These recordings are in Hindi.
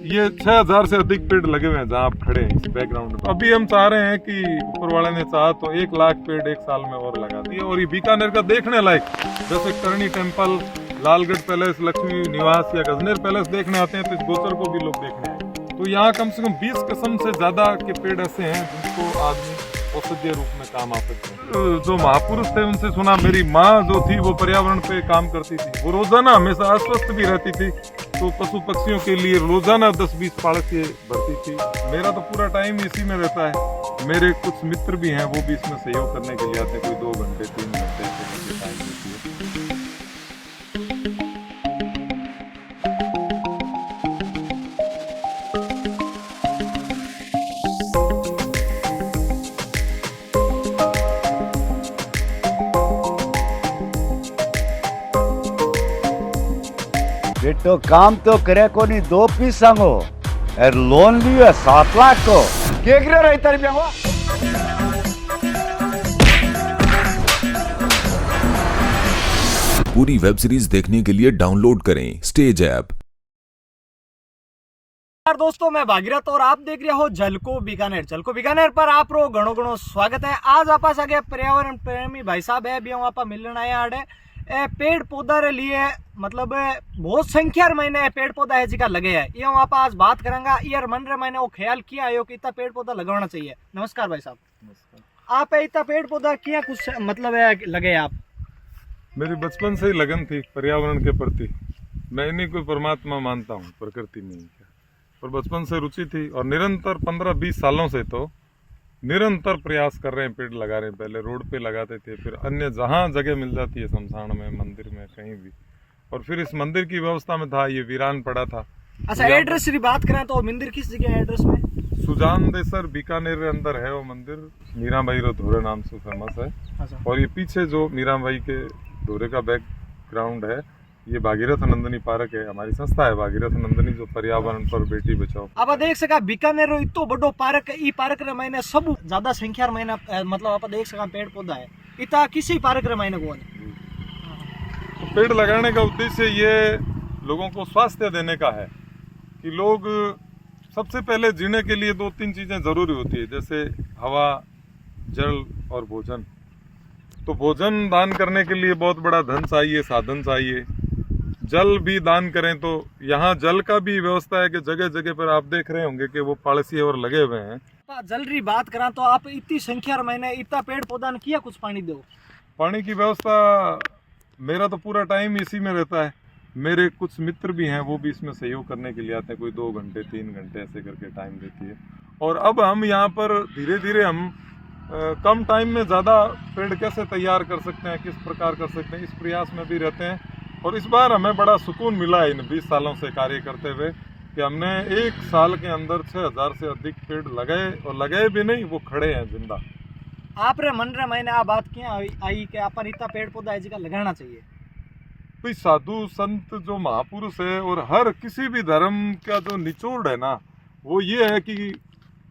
ये 6000 से अधिक पेड़ लगे हुए हैं जहाँ आप खड़े हैं इस बैकग्राउंड में। अभी हम चाह रहे हैं कि ऊपर वाले ने चाहा तो 1 लाख पेड़ एक साल में और लगा दिए। और ये बीकानेर का देखने लायक, जैसे करणी टेम्पल, लालगढ़ पैलेस, लक्ष्मी निवास या गजनेर पैलेस देखने आते हैं तो इस गोचर को भी लोग देखने आए। तो यहाँ कम से कम 20 किस्म से ज्यादा के पेड़ ऐसे हैं जिनको आदमी औषधीय रूप में काम आ सकते हैं। जो महापुरुष थे उनसे सुना, मेरी माँ जो थी वो पर्यावरण पे काम करती थी, वो रोजाना हमेशा अस्वस्थ भी रहती थी तो पशु पक्षियों के लिए रोजाना 10-20 पालके भरती थी। मेरा तो पूरा टाइम इसी में रहता है। मेरे कुछ मित्र भी हैं, वो भी इसमें सहयोग करने के लिए आते हैं, कोई 2 घंटे 3 घंटे ऐसे टाइम देती है। बेटो काम तो करे को नहीं 2 पीस सांगो और लोन लियो 7 लाख को के गिरे रही तारी ब्यांगवा। पूरी वेब सीरीज देखने के लिए डाउनलोड करें स्टेज ऐप। दोस्तों, मैं भागीरथ और आप देख रहे हो झलको बीकानेर पर आप रो घणो घणो स्वागत है। आज आप आगे पर्यावरण प्रेमी भाई साहब है, भी हम आप मिलने आए आड़े पेड़ पौधा रे लिए, मतलब बहुत संख्या मैंने पेड़ पौधा है जिका लगे है। ये हम आप आज बात करेंगे यार मन रे मैंने वो ख्याल किया है कि इतना पेड़ पौधा लगाना चाहिए। नमस्कार भाई साहब। नमस्कार। आप इतना पेड़ पौधा किया कुछ मतलब है लगे आप? मेरी बचपन से ही लगन थी पर्यावरण के प्रति। मैं नहीं कोई परमात्मा मानता हूँ, प्रकृति में ही क्या, पर बचपन से रुचि थी और निरंतर 15-20 सालों से तो निरंतर प्रयास कर रहे हैं, पेड़ लगा रहे हैं। पहले रोड पे लगाते थे, फिर अन्य जहाँ जगह मिल जाती है, शमशान में, मंदिर में, कहीं भी। और फिर इस मंदिर की व्यवस्था में था, ये वीरान पड़ा था। अच्छा, एड्रेस की बात करें तो मंदिर किस जगह है एड्रेस में? सुजानदेसर बीकानेर के अंदर है वो मंदिर। मीराबाई रो धोरे नाम से फेमस है। अच्छा। और ये पीछे जो मीराबाई के धोरे का बैकग्राउंड है, ये भागीरथ नंदिनी पार्क है। हमारी संस्था है भागीरथ नंदिनी, जो पर्यावरण पर बेटी बचाओ। आप देख सका बीकानेर रो इतो बड़ो पार्क है। ई पार्क रे मैंने सब ज्यादा संख्या में मतलब आप देख सका पेड़ पौधा है इता किसी पार्क रे मैंने को। तो पेड़ लगाने का उद्देश्य ये लोगों को स्वास्थ्य देने का है कि लोग सबसे पहले जीने के लिए 2-3 चीजें जरूरी होती है, जैसे हवा, जल और भोजन। तो भोजन दान करने के लिए बहुत बड़ा धन चाहिए, साधन चाहिए। जल भी दान करें तो यहाँ जल का भी व्यवस्था है कि जगह जगह पर आप देख रहे होंगे कि वो पालसी और लगे हुए हैं। जल री बात करा तो आप इतनी संख्या मैंने इतना पेड़ पौधा ने किया कुछ पानी दो? पानी की व्यवस्था मेरा तो पूरा टाइम इसी में रहता है। मेरे कुछ मित्र भी हैं, वो भी इसमें सहयोग करने के लिए आते हैं, कोई 2 घंटे 3 घंटे ऐसे करके टाइम देती है। और अब हम यहाँ पर धीरे धीरे हम कम टाइम में ज़्यादा पेड़ कैसे तैयार कर सकते हैं, किस प्रकार कर सकते हैं, इस प्रयास में भी रहते हैं। और इस बार हमें बड़ा सुकून मिला है इन 20 सालों से कार्य करते हुए कि हमने 1 साल के अंदर 6000 से अधिक पेड़ लगाए, और लगाए भी नहीं, वो खड़े हैं जिंदा। आप रे मन रे मैंने आ बात किया आई कि अपन इतना पेड़ पौधा है जिका लगाना चाहिए। कोई साधु संत जो महापुरुष है, और हर किसी भी धर्म का जो निचोड़ है ना, वो ये है कि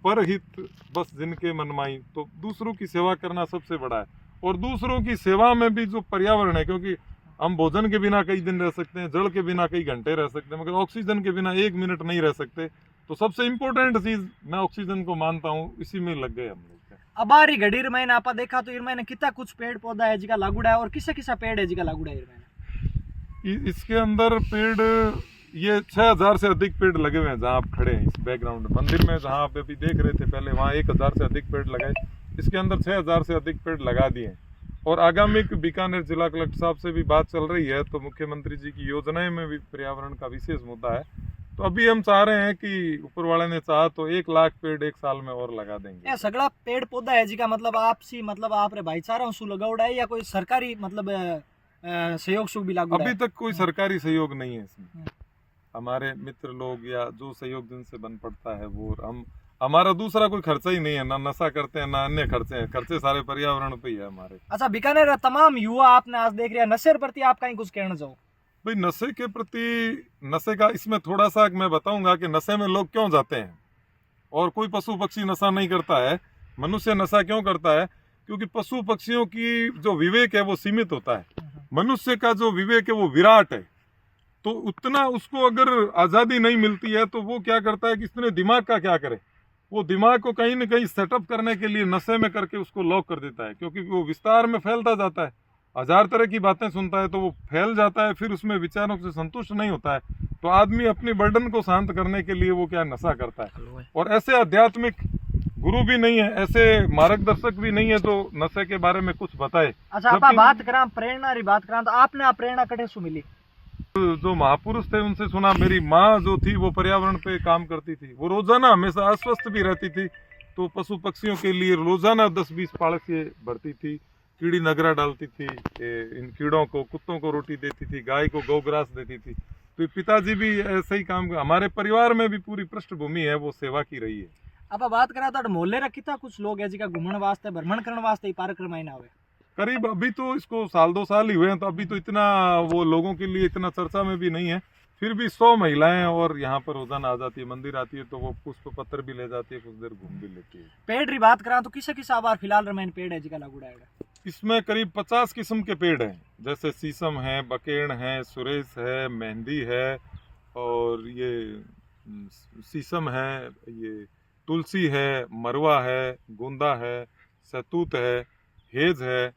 परहित बस जिनके मनमाई, तो दूसरों की सेवा करना सबसे बड़ा है। और दूसरों की सेवा में भी जो पर्यावरण है, क्योंकि हम भोजन के बिना कई दिन रह सकते हैं, जल के बिना कई घंटे रह सकते हैं, मगर ऑक्सीजन के बिना 1 मिनट नहीं रह सकते। तो सबसे इम्पोर्टेंट चीज मैं ऑक्सीजन को मानता हूँ, इसी में लग गए हम लोग। अब आ रही घड़ी मैंने आप देखा तो मैंने कितना कुछ पेड़ पौधा है जिका लागूड़ा है, और किसा पेड़ है जिका लागूड़ा है? इसके अंदर पेड़ ये 6000 से अधिक पेड़ लगे हुए हैं जहाँ आप खड़े हैं इस बैकग्राउंड में। मंदिर में जहाँ आप अभी देख रहे थे पहले, वहाँ 1000 से अधिक पेड़ लगाए। इसके अंदर 6000 से अधिक पेड़ लगा दिए। और आगामी बीकानेर जिला कलेक्टर साहब से भी बात चल रही है, तो मुख्यमंत्री जी की योजनाएं में भी पर्यावरण का विशेष मुद्दा है। तो अभी हम चाह रहे हैं कि ऊपर वाले ने चाहा तो 1 लाख पेड़ एक साल में और लगा देंगे। ये सगड़ा पेड़ पौधा है जिका मतलब आपसी मतलब आप रे भाईचारा सु लगावड़ा है या कोई सरकारी मतलब सहयोग सु भी लागू? अभी तक कोई सरकारी सहयोग नहीं है इसमें। हमारे मित्र लोग या जो सहयोग जिनसे बन पड़ता है वो, हम हमारा दूसरा कोई खर्चा ही नहीं है, ना नशा करते हैं ना अन्य खर्चे हैं। खर्चे सारे पर्यावरण पे ही है हमारे। अच्छा, बीकानेर तमाम युवा आपने आज देख रहा नशे प्रति आप कहीं कुछ कहना चाहो? भाई नशे के प्रति, नशे का इसमें थोड़ा सा मैं बताऊंगा कि नशे में लोग क्यों जाते हैं। और कोई पशु पक्षी नशा नहीं करता है, मनुष्य नशा क्यों करता है? क्योंकि पशु पक्षियों की जो विवेक है वो सीमित होता है, मनुष्य का जो विवेक है वो विराट है। तो उतना उसको अगर आज़ादी नहीं मिलती है तो वो क्या करता है कि इसने दिमाग का क्या करे, वो दिमाग को कहीं ना कहीं सेटअप करने के लिए नशे में करके उसको लॉक कर देता है, क्योंकि वो विस्तार में फैलता जाता है, हजार तरह की बातें सुनता है तो वो फैल जाता है, फिर उसमें विचारों से संतुष्ट नहीं होता है, तो आदमी अपनी बर्डन को शांत करने के लिए वो क्या नशा करता है। और ऐसे आध्यात्मिक गुरु भी नहीं है, ऐसे मार्गदर्शक भी नहीं है तो नशे के बारे में कुछ बताए। अच्छा, आप बात करा प्रेरणा री बात करा, तो आपने आप प्रेरणा कटे सु मिली? जो महापुरुष थे उनसे सुना। मेरी माँ जो थी वो पर्यावरण पे काम करती थी, वो रोजाना हमेशा अस्वस्थ भी रहती थी, तो पशु पक्षियों के लिए रोजाना 10-20 पालक भरती थी, कीड़ी नगरा डालती थी, इन कीड़ों को, कुत्तों को रोटी देती थी, गाय को गौग्रास देती थी। तो पिताजी भी ऐसे ही काम, हमारे परिवार में भी पूरी पृष्ठभूमि है वो सेवा की रही है। आप बात करा तो मोहल्ले रखी था कुछ लोग है जिका घूमने वास्ते भ्रमण करने वास्ते कार्यक्रम आईना हुए करीब, अभी तो इसको 1-2 साल ही हुए हैं, तो अभी तो इतना वो लोगों के लिए इतना चर्चा में भी नहीं है, फिर भी 100 महिलाएं और यहाँ पर रोजाना आ जाती है, मंदिर आती है, तो वो पुष्प पत्र भी ले जाती है, कुछ देर घूम भी लेती है। पेड़ की बात करा तो किसे किस आबार फिलहाल रमेन पेड़ है जिका लागू है? इसमें करीब 50 किस्म के पेड़ हैं, जैसे शीशम है, बकेड़ है, सुरेश है, मेहंदी है, और ये शीशम है, ये तुलसी है, मरवा है, गोंदा है, सतूत है, हेज है,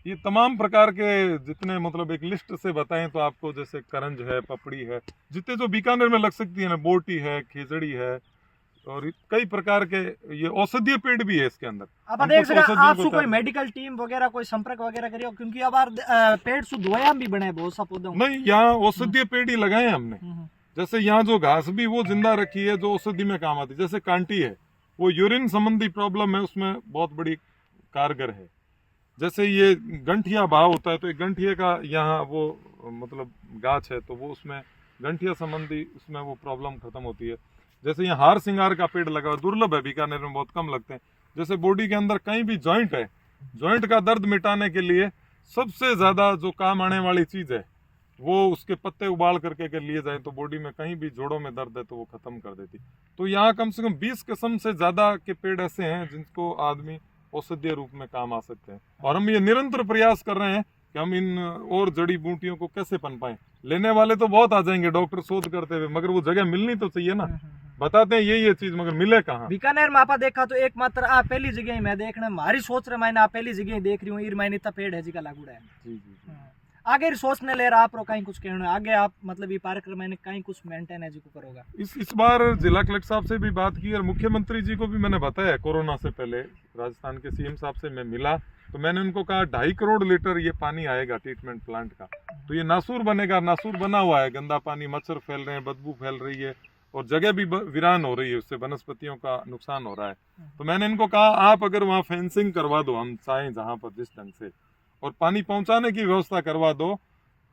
ये तमाम प्रकार के जितने, मतलब एक लिस्ट से बताएं तो आपको, जैसे करंज है, पपड़ी है, जितने जो बीकानेर में लग सकती है ना, बोटी है, खेजड़ी है, और कई प्रकार के ये औषधीय पेड़ भी है इसके अंदर। आप देख सकते आपसे कोई मेडिकल टीम वगैरह कोई संपर्क वगैरह करियो, क्योंकि अब पेड़ से दोया भी बने बहुत सा पौधों नहीं, यहाँ औषधीय पेड़ ही लगाए हैं हमने। जैसे यहाँ जो घास भी वो जिंदा रखी है जो औषधि में काम आती है, जैसे कांटी है, वो यूरिन संबंधी प्रॉब्लम है उसमें बहुत बड़ी कारगर है। जैसे ये गंठिया भाव होता है, तो एक गंठिया का यहाँ वो मतलब गाछ है, तो वो उसमें गंठिया संबंधी उसमें वो प्रॉब्लम खत्म होती है। जैसे यहाँ हार सिंगार का पेड़ लगा हुआ, दुर्लभ है, बीकानेर में बहुत कम लगते हैं। जैसे बॉडी के अंदर कहीं भी जॉइंट है, जॉइंट का दर्द मिटाने के लिए सबसे ज्यादा जो काम आने वाली चीज है वो उसके पत्ते उबाल करके अगर लिए जाए तो बॉडी में कहीं भी जोड़ों में दर्द है तो वो खत्म कर देती। तो यहाँ कम से कम 20 किस्म से ज्यादा के पेड़ ऐसे हैं जिनको आदमी औषधीय रूप में काम आ सकते हैं, और हम ये निरंतर प्रयास कर रहे हैं कि हम इन और जड़ी बूटियों को कैसे पनपाएं। लेने वाले तो बहुत आ जाएंगे डॉक्टर शोध करते हुए, मगर वो जगह मिलनी तो चाहिए ना, बताते हैं ये चीज, मगर मिले कहाँ। बीकानेर में आपा देखा तो एकमात्र आ पहली जगह ही मैं देखना, हमारी सोच रहे मैंने आप पहली जगह ही देख रही हूँ, ईर मैंने इतना पेड़ है जी का लागू है। आगे सोचने ले रहा आप कहीं कुछ कहना आगे आप मतलब ये कार्यक्रम मैंने कहीं कुछ मेंटेन है जी को करोगा? इस बार जिला कलेक्टर साहब से भी बात की और मुख्यमंत्री जी को भी मैंने बताया। कोरोना से पहले राजस्थान के सीएम साहब से मैं मिला तो मैंने उनको कहा 2.5 करोड़ लीटर ये पानी आएगा ट्रीटमेंट प्लांट का, तो ये नासूर बनेगा। नासूर बना हुआ है, गंदा पानी, मच्छर फैल रहे हैं, बदबू फैल रही है और जगह भी वीरान हो रही है, उससे वनस्पतियों का नुकसान हो रहा है। तो मैंने इनको कहा आप अगर वहाँ फेंसिंग करवा दो, हम चाहें जहाँ पर जिस ढंग से, और पानी पहुंचाने की व्यवस्था करवा दो,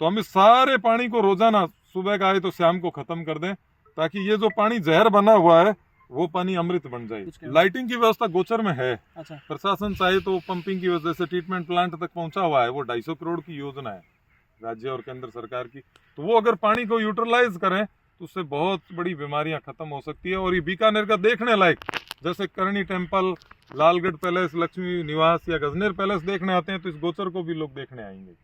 तो हम इस सारे पानी को रोजाना सुबह का आए तो शाम को खत्म कर दें, ताकि ये जो पानी जहर बना हुआ है वो पानी अमृत बन जाए। लाइटिंग की व्यवस्था गोचर में है। अच्छा। प्रशासन चाहे तो पंपिंग की वजह से ट्रीटमेंट प्लांट तक पहुंचा हुआ है, वो 250 करोड़ की योजना है राज्य और केंद्र सरकार की, तो वो अगर पानी को यूटिलाइज करें तो उससे बहुत बड़ी बीमारियां खत्म हो सकती है। और ये बीकानेर का देखने लायक, जैसे करणी टेम्पल, लालगढ़ पैलेस, लक्ष्मी निवास या गजनेर पैलेस देखने आते हैं, तो इस गोचर को भी लोग देखने आएंगे।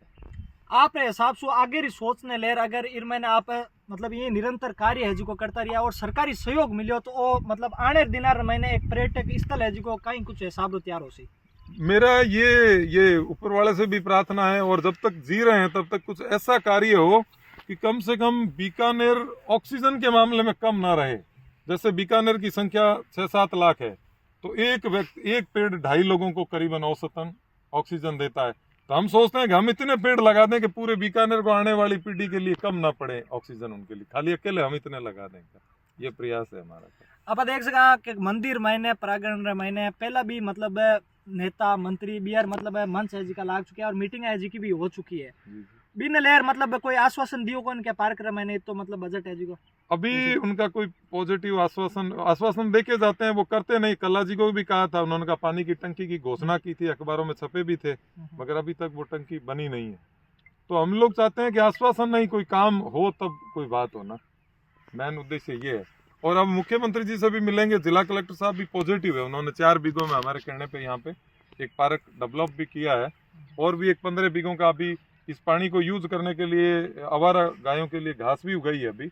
आप हिसाब से आगे सोचने ले अगर इन मैंने आप मतलब ये निरंतर कार्य है जिको करता रहा और सरकारी सहयोग मिलो तो वो मतलब आने दिनार महीने एक पर्यटक स्थल है जिको कहीं कुछ हिसाब तैयार हो सी। मेरा ये ऊपर वाले से भी प्रार्थना है, और जब तक जी रहे हैं तब तक कुछ ऐसा कार्य हो कि कम से कम बीकानेर ऑक्सीजन के मामले में कम ना रहे। जैसे बीकानेर की संख्या 6-7 लाख है, तो एक पेड़ 2.5 लोगों को करीबन औसतन ऑक्सीजन देता है। तो हम सोचते हैं कि हम इतने पेड़ लगा दें कि पूरे बीकानेर को आने वाली पीढ़ी के लिए कम ना पड़े ऑक्सीजन उनके लिए, खाली अकेले हम इतने लगा देंगे। ये प्रयास है हमारा। अब देख सका कि मंदिर महीने प्रांगण महीने पहला भी मतलब नेता मंत्री बिहार मतलब मंच है जी का लाग चुके हैं और मीटिंग है जी की भी हो चुकी है। बिन लेयर मतलब कोई आश्वासन दियो को इनके कार्यक्रम है नहीं तो मतलब बजट है जी को अभी उनका कोई पॉजिटिव आश्वासन देके जाते हैं, वो करते नहीं। कल्ला जी को भी कहा था, उन्होंने कहा पानी की टंकी की घोषणा की थी, अखबारों में छपे भी थे, मगर अभी तक वो टंकी बनी नहीं है। तो हम लोग चाहते हैं कि आश्वासन नहीं, कोई काम हो तब कोई बात हो ना, मेन उद्देश्य ये है। और अब मुख्यमंत्री जी से भी मिलेंगे। जिला कलेक्टर साहब भी पॉजिटिव है, उन्होंने 4 बीघों में हमारे कहने पे यहाँ पे एक पार्क डेवलप भी किया है, और भी एक 15 बीघों का अभी इस पानी को यूज करने के लिए आवारा गायों के लिए घास भी उगाई है अभी।